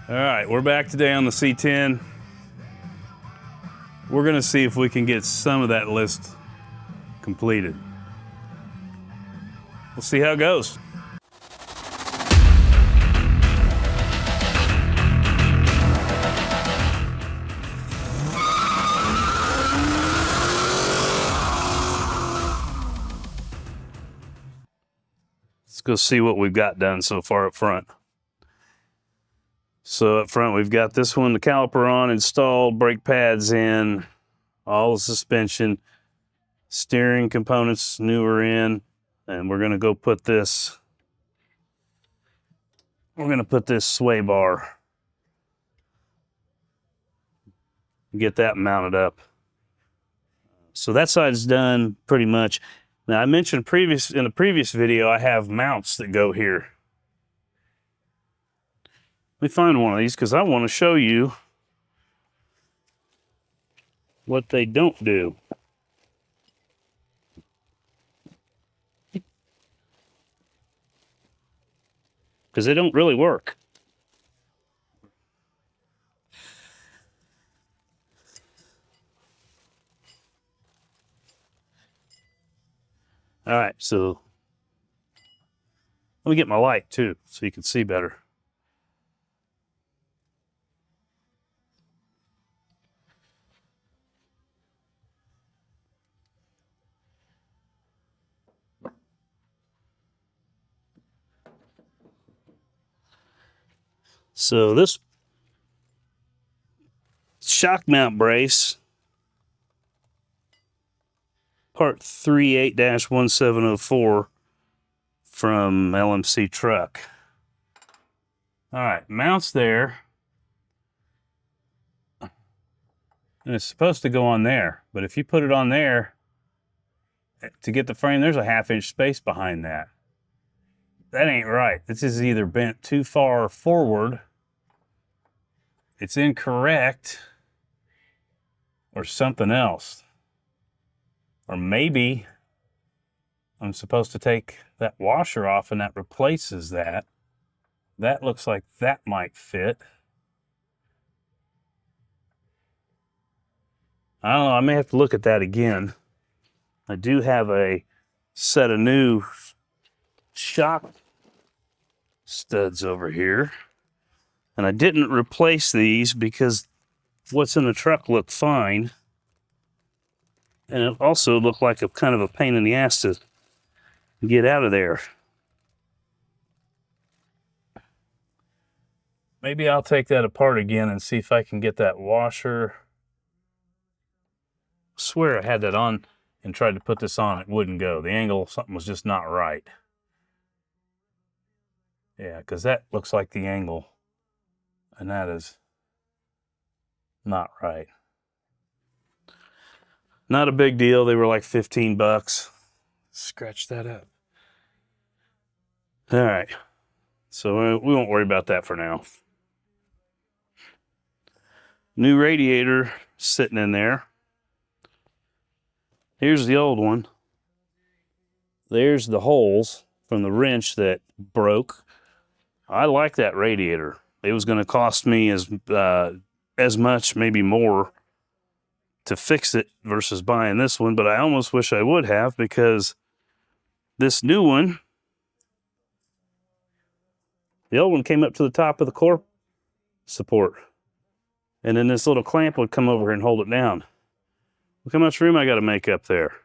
All right, we're back today on the C10. We're gonna see if we can get some of that list completed. We'll see how it goes. Let's go see what we've got done so far up front. So up front, we've got this one, the caliper on, installed, brake pads in, all the suspension, steering components newer in, and we're gonna go put this, sway bar, get that mounted up. So that side's done pretty much. Now I mentioned in the previous video, I have mounts that go here. Let me find one of these because I want to show you what they don't do. Because they don't really work. All right, so let me get my light too so you can see better. So this shock mount brace, part 38-1704 from LMC Truck. All right, mounts there. And it's supposed to go on there, but if you put it on there, to get the frame, there's a 1/2 inch space behind that. That ain't right. This is either bent too far forward, it's incorrect, or something else. Or maybe I'm supposed to take that washer off and that replaces that. That looks like that might fit. I don't know, I may have to look at that again. I do have a set of new shock studs over here. And I didn't replace these because what's in the truck looked fine. And it also looked like a kind of a pain in the ass to get out of there. Maybe I'll take that apart again and see if I can get that washer. I swear I had that on and tried to put this on, it wouldn't go. The angle, something was just not right. Yeah, because that looks like the angle. And that is not right. Not a big deal. They were like 15 bucks. Scratch that up. All right. So we won't worry about that for now. New radiator sitting in there. Here's the old one. There's the holes from the wrench that broke. I like that radiator. It was going to cost me as much, maybe more, to fix it versus buying this one, but I almost wish I would have, because this new one, the old one came up to the top of the core support, and then this little clamp would come over here and hold it down. Look how much room I got to make up there.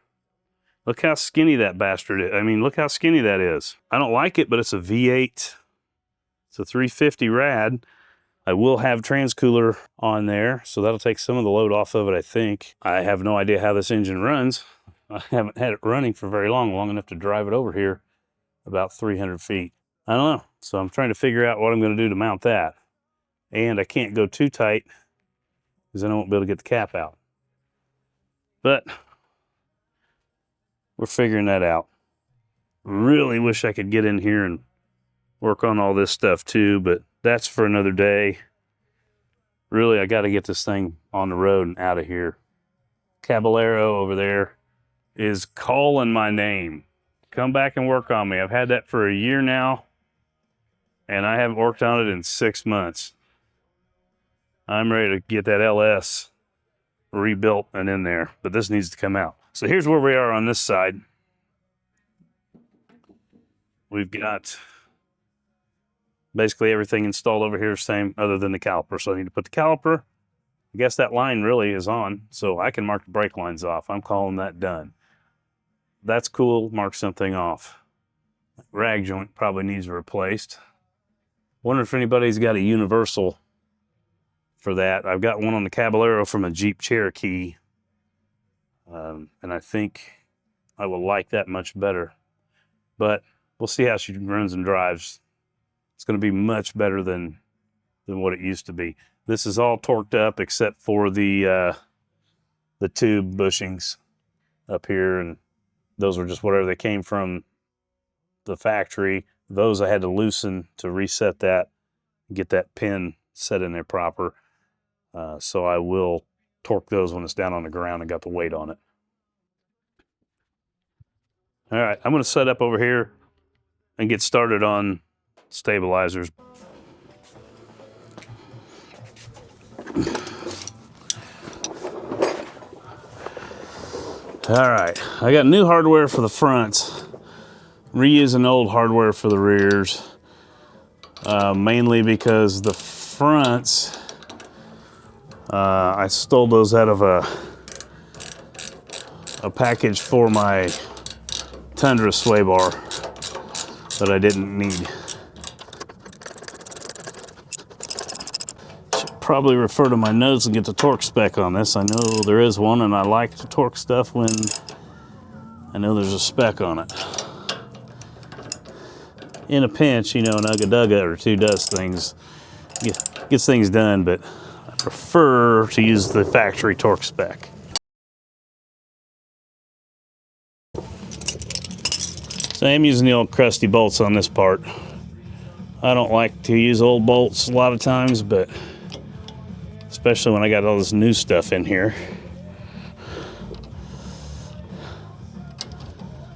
Look how skinny that bastard is. I mean, look how skinny that is. I don't like it, but it's a V8. It's a 350 rad. I will have transcooler on there, so that'll take some of the load off of it, I think. I have no idea how this engine runs. I haven't had it running for very long enough to drive it over here about 300 feet. I don't know. So I'm trying to figure out what I'm going to do to mount that. And I can't go too tight because then I won't be able to get the cap out. But we're figuring that out. Really wish I could get in here and work on all this stuff too, but that's for another day. Really, I got to get this thing on the road and out of here. Caballero over there is calling my name. Come back and work on me. I've had that for a year now, and I haven't worked on it in 6 months. I'm ready to get that LS rebuilt and in there, but this needs to come out. So here's where we are on this side. We've got basically everything installed over here, same other than the caliper. So I need to put the caliper. I guess that line really is on, so I can mark the brake lines off. I'm calling that done. That's cool, mark something off. Rag joint probably needs replaced. Wonder if anybody's got a universal for that. I've got one on the Caballero from a Jeep Cherokee, and I think I will like that much better. But we'll see how she runs and drives. It's going to be much better than what it used to be. This is all torqued up except for the tube bushings up here, and those were just whatever they came from the factory. Those I had to loosen to reset that, get that pin set in there proper. So I will torque those when it's down on the ground and got the weight on it. All right, I'm going to set up over here and get started on stabilizers. All right, I got new hardware for the fronts, reusing old hardware for the rears, mainly because the fronts, I stole those out of a package for my Tundra sway bar that I didn't need. Should probably refer to my notes and get the torque spec on this. I know there is one, and I like to torque stuff when I know there's a spec on it. In a pinch, you know, an ugga-dugga or two does things, gets things done, but I prefer to use the factory torque spec. So I'm using the old crusty bolts on this part. I don't like to use old bolts a lot of times, but especially when I got all this new stuff in here.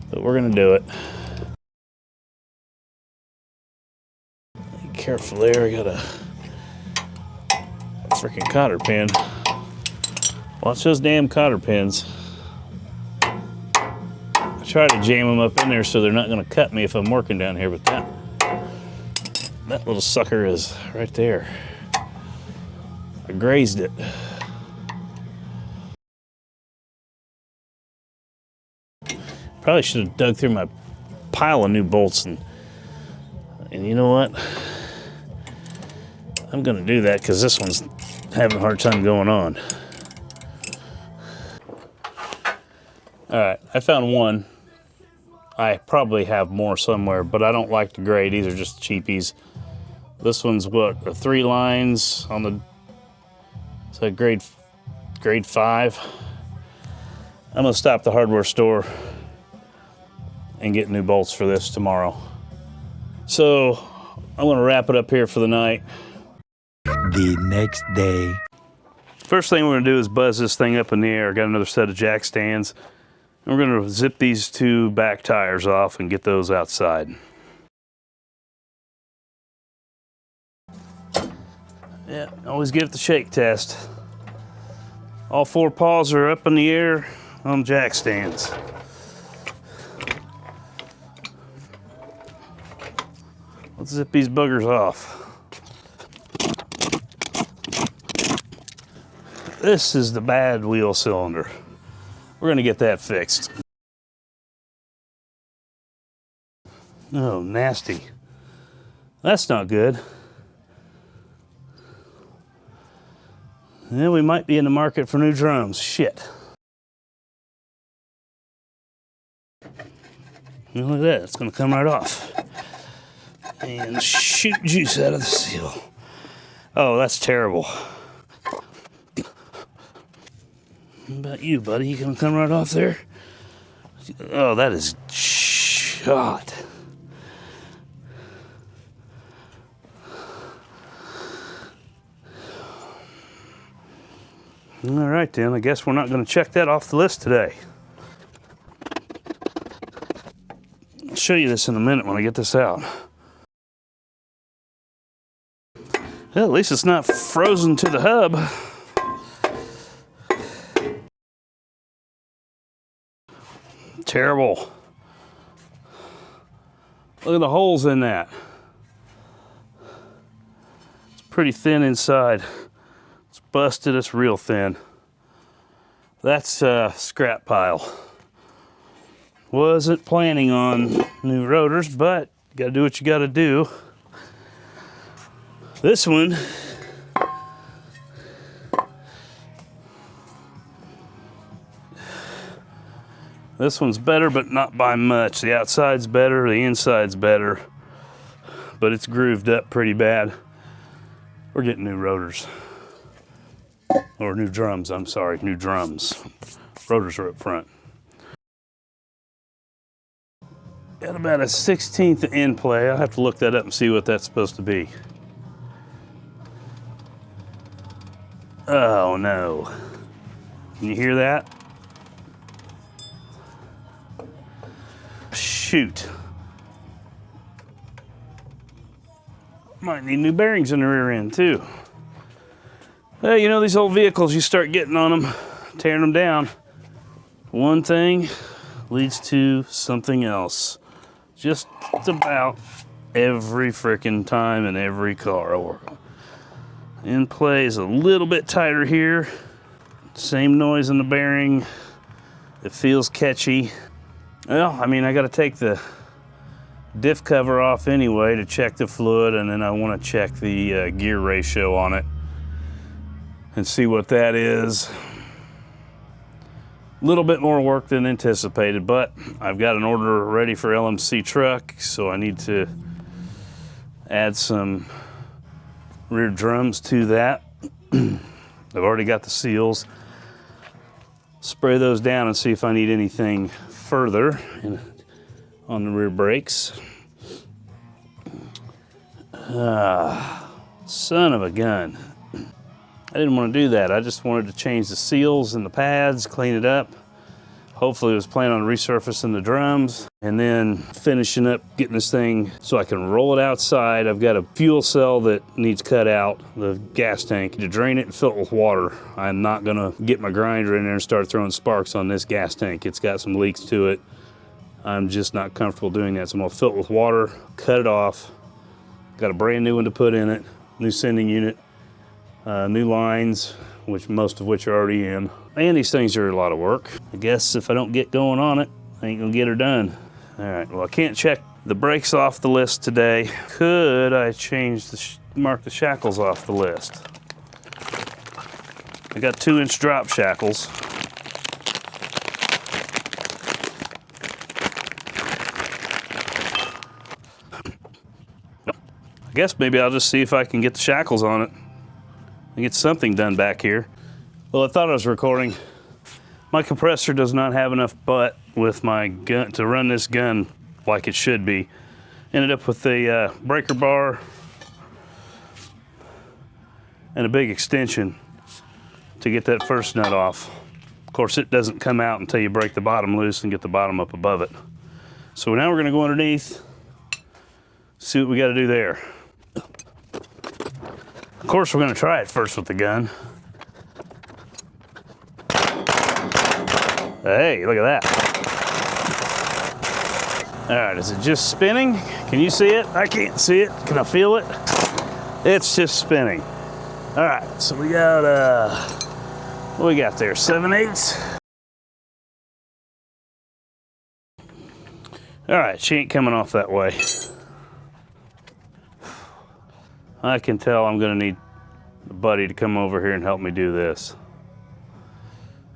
But we're gonna do it. Be careful there, I got a freaking cotter pin. Watch those damn cotter pins. I try to jam them up in there so they're not gonna cut me if I'm working down here, but that little sucker is right there. I grazed it. Probably should have dug through my pile of new bolts, and you know what? I'm gonna do that because this one's having a hard time going on. All right, I found one. I probably have more somewhere, but I don't like to grade. These are just cheapies. This one's what, 3 lines on the, so grade 5. I'm gonna stop the hardware store and get new bolts for this tomorrow. So I'm gonna wrap it up here for the night. The next day. First thing we're gonna do is buzz this thing up in the air. Got another set of jack stands. And we're gonna zip these 2 back tires off and get those outside. Yeah, always give it the shake test. All 4 paws are up in the air on jack stands. Let's zip these buggers off. This is the bad wheel cylinder. We're gonna get that fixed. Oh, nasty. That's not good. Yeah, we might be in the market for new drums. Shit. Look at that, it's gonna come right off. And shoot juice out of the seal. Oh, that's terrible. What about you, buddy? You gonna come right off there? Oh, that is shot. All right, then. I guess we're not going to check that off the list today. I'll show you this in a minute when I get this out. Well, at least it's not frozen to the hub. Terrible. Look at the holes in that. It's pretty thin inside. It's busted, it's real thin. That's a scrap pile. Wasn't planning on new rotors, but you gotta do what you gotta do. This one, this one's better, but not by much. The outside's better, the inside's better, but it's grooved up pretty bad. We're getting new rotors. Or new drums, I'm sorry, new drums. Rotors are up front. Got about a 1/16 end play. I'll have to look that up and see what that's supposed to be. Oh no. Can you hear that? Shoot. Might need new bearings in the rear end too. Hey, you know, these old vehicles, you start getting on them, tearing them down. One thing leads to something else. Just about every frickin' time in every car I work on. End play is a little bit tighter here. Same noise in the bearing. It feels catchy. Well, I mean, I gotta take the diff cover off anyway to check the fluid, and then I wanna check the gear ratio on it and see what that is. A little bit more work than anticipated, but I've got an order ready for LMC truck, so I need to add some rear drums to that. I've already got the seals. Spray those down and see if I need anything further on the rear brakes. Son of a gun. I didn't want to do that. I just wanted to change the seals and the pads, clean it up. Hopefully I was planning on resurfacing the drums and then finishing up getting this thing so I can roll it outside. I've got a fuel cell that needs cut out, the gas tank, to drain it and fill it with water. I'm not gonna get my grinder in there and start throwing sparks on this gas tank. It's got some leaks to it. I'm just not comfortable doing that. So I'm gonna fill it with water, cut it off. Got a brand new one to put in it, new sending unit. New lines, most of which are already in. And these things are a lot of work. I guess if I don't get going on it, I ain't gonna get her done. All right, well, I can't check the brakes off the list today. Could I mark the shackles off the list? I got 2-inch drop shackles. I guess maybe I'll just see if I can get the shackles on it and get something done back here. Well, I thought I was recording. My compressor does not have enough butt with my gun to run this gun like it should be. Ended up with a breaker bar and a big extension to get that first nut off. Of course, it doesn't come out until you break the bottom loose and get the bottom up above it. So now we're gonna go underneath, see what we gotta do there. Of course, we're gonna try it first with the gun. Hey, look at that. All right, is it just spinning? Can you see it? I can't see it. Can I feel it? It's just spinning. All right, so we got, what we got there, 7/8? All right, she ain't coming off that way. I can tell I'm gonna need a buddy to come over here and help me do this.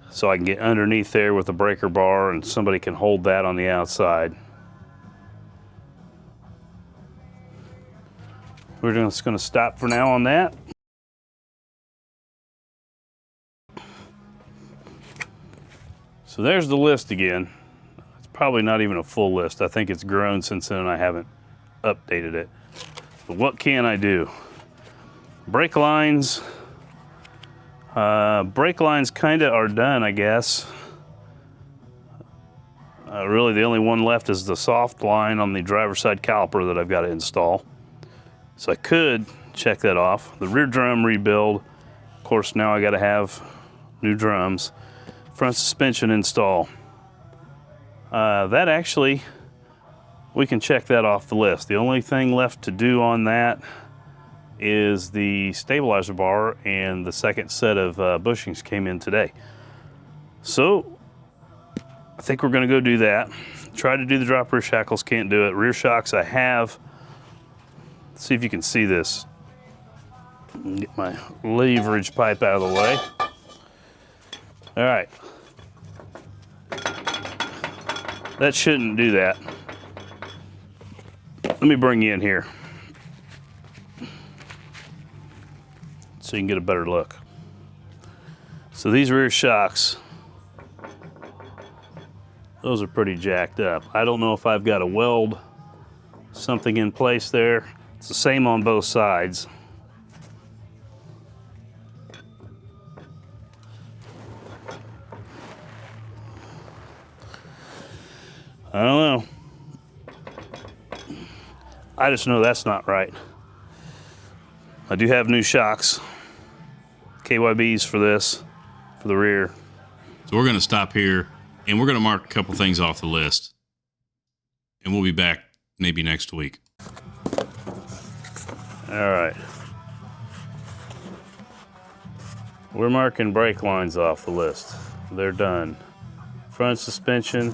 So I can get underneath there with the breaker bar and somebody can hold that on the outside. We're just gonna stop for now on that. So there's the list again. It's probably not even a full list. I think it's grown since then and I haven't updated it. But what can I do? Brake lines. Brake lines kind of are done, I guess. Really the only one left is the soft line on the driver's side caliper that I've got to install. So I could check that off. The rear drum rebuild. Of course, now I got to have new drums. Front suspension install. That actually, we can check that off the list. The only thing left to do on that is the stabilizer bar, and the second set of bushings came in today. So I think we're gonna go do that. Try to do the drop rear shackles, can't do it. Rear shocks I have. Let's see if you can see this. Get my leverage pipe out of the way. All right. That shouldn't do that. Let me bring you in here so you can get a better look. So these rear shocks, those are pretty jacked up. I don't know if I've got to weld something in place there. It's the same on both sides. I don't know. I just know that's not right. I do have new shocks, KYBs for this, for the rear. So we're going to stop here and we're going to mark a couple things off the list. And we'll be back maybe next week. All right. We're marking brake lines off the list. They're done. Front suspension,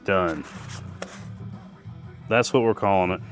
done. That's what we're calling it.